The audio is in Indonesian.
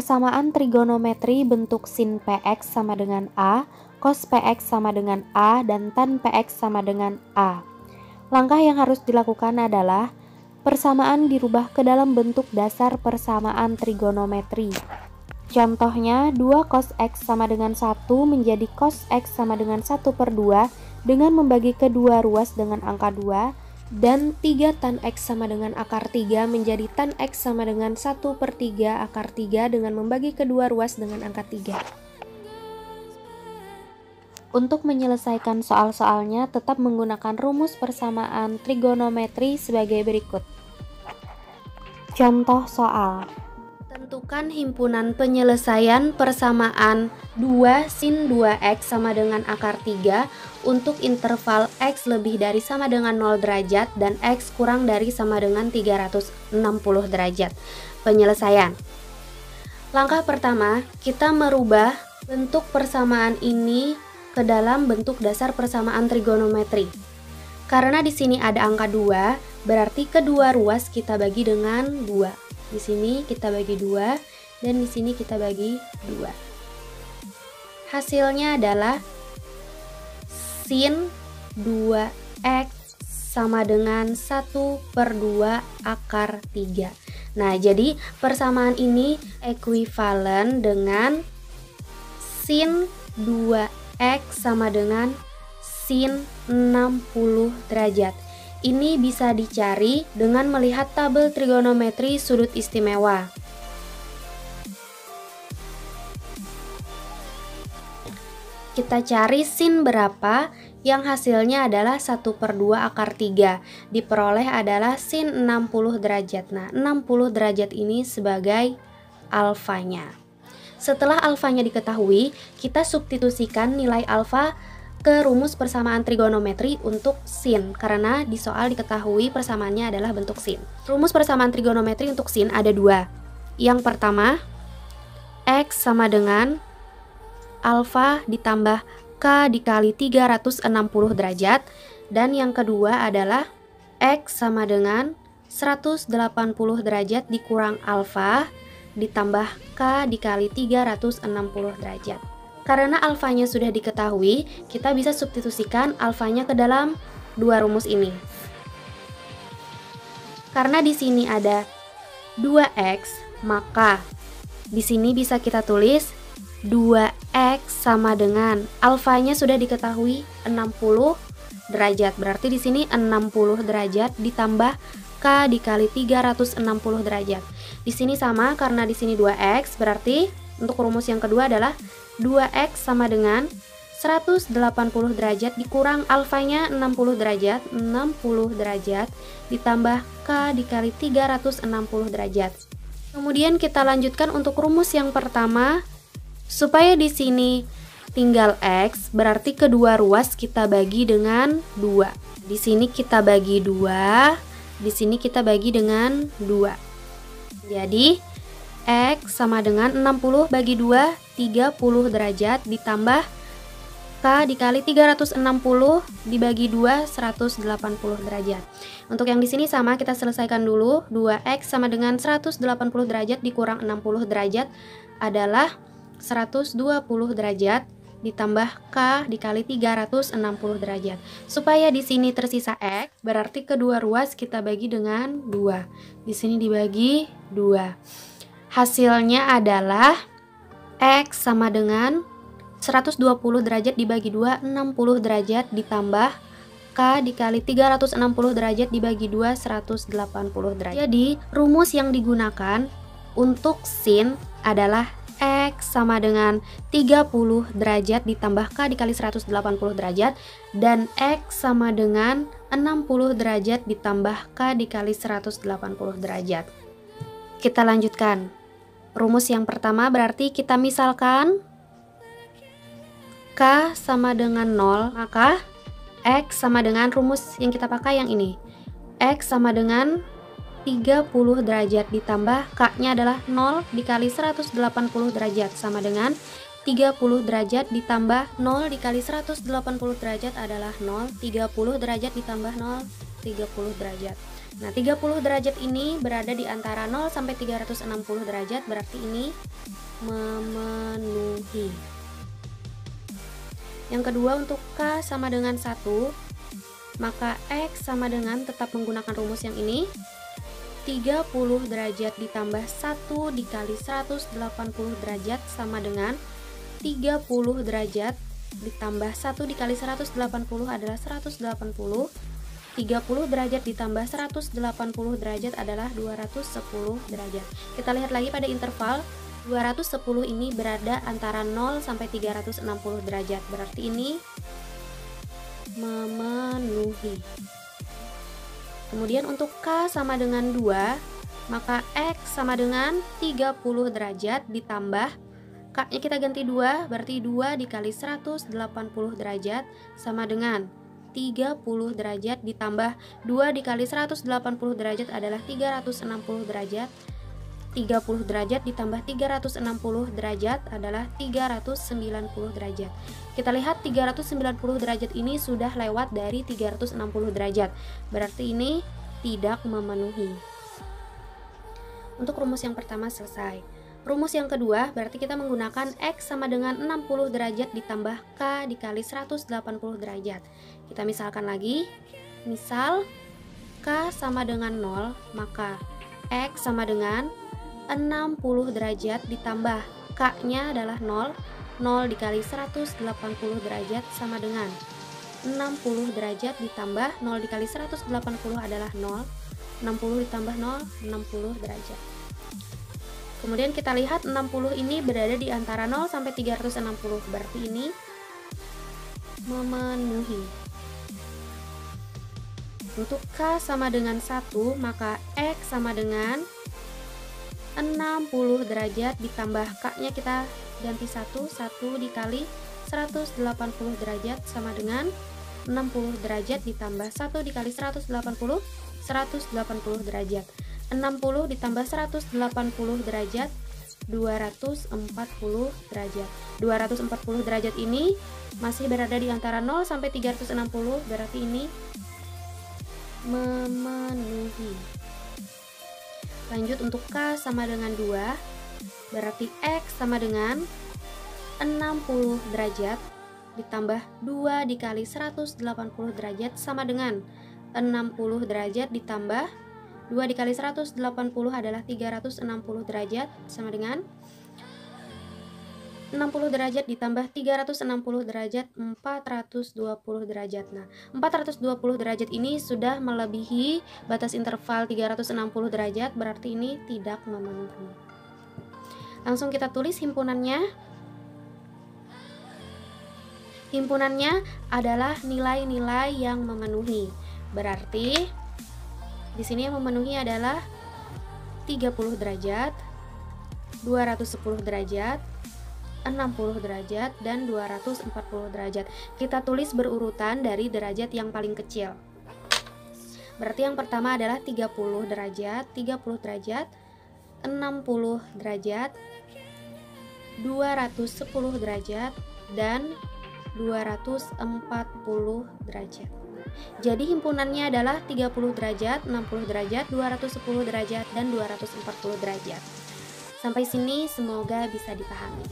persamaan trigonometri bentuk sin PX sama dengan A, cos PX sama dengan A, dan tan PX sama dengan A. Langkah yang harus dilakukan adalah persamaan dirubah ke dalam bentuk dasar persamaan trigonometri. Contohnya, 2 cos X sama dengan 1 menjadi cos X sama dengan 1/2 dengan membagi kedua ruas dengan angka 2, dan 3 tan X sama dengan akar 3 menjadi tan X sama dengan 1/3 akar 3 dengan membagi kedua ruas dengan angka 3. Untuk menyelesaikan soal-soalnya tetap menggunakan rumus persamaan trigonometri sebagai berikut. Contoh soal. Tentukan himpunan penyelesaian persamaan 2 sin 2x sama dengan akar 3 untuk interval x lebih dari sama dengan 0 derajat dan x kurang dari sama dengan 360 derajat. Penyelesaian. Langkah pertama, kita merubah bentuk persamaan ini ke dalam bentuk dasar persamaan trigonometri. Karena di sini ada angka 2, berarti kedua ruas kita bagi dengan 2. Di sini kita bagi 2 dan di sini kita bagi 2. Hasilnya adalah sin 2x sama dengan 1/2 akar 3. Nah, jadi persamaan ini ekuivalen dengan sin 2x sama dengan sin 60 derajat. Ini bisa dicari dengan melihat tabel trigonometri sudut istimewa. Kita cari sin berapa, yang hasilnya adalah 1/2 akar 3. Diperoleh adalah sin 60 derajat. Nah, 60 derajat ini sebagai alfanya. Setelah alfanya diketahui, kita substitusikan nilai alfa ke rumus persamaan trigonometri untuk sin, karena di soal diketahui persamaannya adalah bentuk sin. Rumus persamaan trigonometri untuk sin ada 2. Yang pertama, x sama dengan alfa ditambah k dikali 360 derajat, dan yang kedua adalah x sama dengan 180 derajat dikurang alfa ditambah k dikali 360 derajat. Karena alfanya sudah diketahui, kita bisa substitusikan alfanya ke dalam dua rumus ini. Karena di sini ada 2x, maka di sini bisa kita tulis 2x sama dengan alfanya sudah diketahui 60 derajat. Berarti di sini 60 derajat ditambah k dikali 360 derajat. Di sini sama karena di sini 2x, berarti untuk rumus yang kedua adalah 2x sama dengan 180 derajat dikurang alfanya 60 derajat, 60 derajat ditambah k dikali 360 derajat. Kemudian kita lanjutkan untuk rumus yang pertama, supaya di sini tinggal x, berarti kedua ruas kita bagi dengan 2. Di sini kita bagi 2, di sini kita bagi dengan 2. Jadi x sama dengan 60 bagi 2, 30 derajat ditambah k dikali 360 dibagi 2, 180 derajat. Untuk yang di sini sama, kita selesaikan dulu. 2x sama dengan 180 derajat dikurang 60 derajat adalah 120 derajat ditambah k dikali 360 derajat. Supaya di sini tersisa x, berarti kedua ruas kita bagi dengan 2. Di sini dibagi 2. Hasilnya adalah x sama dengan 120 derajat dibagi 2, 60 derajat ditambah k dikali 360 derajat dibagi 2, 180 derajat. Jadi, rumus yang digunakan untuk sin adalah x sama dengan 30 derajat ditambah k dikali 180 derajat, dan x sama dengan 60 derajat ditambah k dikali 180 derajat. Kita lanjutkan. Rumus yang pertama berarti kita misalkan k sama dengan 0, maka x sama dengan rumus yang kita pakai yang ini. X sama dengan 30 derajat ditambah k-nya adalah 0 dikali 180 derajat sama dengan 30 derajat ditambah 0 dikali 180 derajat adalah 0. 30 derajat ditambah 0, 30 derajat. Nah, 30 derajat ini berada di antara 0 sampai 360 derajat, berarti ini memenuhi. Yang kedua, untuk K sama dengan 1, maka X sama dengan, tetap menggunakan rumus yang ini, 30 derajat ditambah 1 dikali 180 derajat sama dengan 30 derajat ditambah 1 dikali 180 adalah 180. 30 derajat ditambah 180 derajat adalah 210 derajat. Kita lihat lagi pada interval 210 ini berada antara 0 sampai 360 derajat. Berarti ini memenuhi. Kemudian untuk K sama dengan 2, maka X sama dengan 30 derajat ditambah K-nya kita ganti 2, berarti 2 dikali 180 derajat sama dengan 30 derajat ditambah 2 dikali 180 derajat adalah 360 derajat. 30 derajat ditambah 360 derajat adalah 390 derajat. Kita lihat 390 derajat ini sudah lewat dari 360 derajat. Berarti ini tidak memenuhi. Untuk rumus yang pertama selesai. Rumus yang kedua berarti kita menggunakan X sama dengan 60 derajat ditambah K dikali 180 derajat. Kita misalkan lagi. Misal K sama dengan 0, maka X sama dengan 60 derajat ditambah K-nya adalah 0. 0 dikali 180 derajat sama dengan 60 derajat ditambah 0 dikali 180 adalah 0. 60 ditambah 0, 60 derajat. Kemudian kita lihat 60 ini berada di antara 0 sampai 360, berarti ini memenuhi. Untuk K sama dengan 1, maka X sama dengan 60 derajat ditambah K-nya kita ganti 1 dikali 180 derajat sama dengan 60 derajat ditambah 1 dikali 180 derajat. 60 ditambah 180 derajat 240 derajat. 240 derajat ini masih berada di antara 0 sampai 360, berarti ini memenuhi. Lanjut untuk K sama dengan 2, berarti X sama dengan 60 derajat ditambah 2 dikali 180 derajat sama dengan 60 derajat ditambah 2 dikali 180 adalah 360 derajat sama dengan 60 derajat ditambah 360 derajat 420 derajat. Nah, 420 derajat ini sudah melebihi batas interval 360 derajat, berarti ini tidak memenuhi. Langsung kita tulis himpunannya. Himpunannya adalah nilai-nilai yang memenuhi. Berarti di sini yang memenuhi adalah 30 derajat, 210 derajat, 60 derajat, dan 240 derajat. Kita tulis berurutan dari derajat yang paling kecil. Berarti yang pertama adalah 30 derajat, 30 derajat, 60 derajat, 210 derajat, dan 240 derajat. Jadi himpunannya adalah 30 derajat, 60 derajat, 210 derajat, dan 240 derajat. Sampai sini semoga bisa dipahami.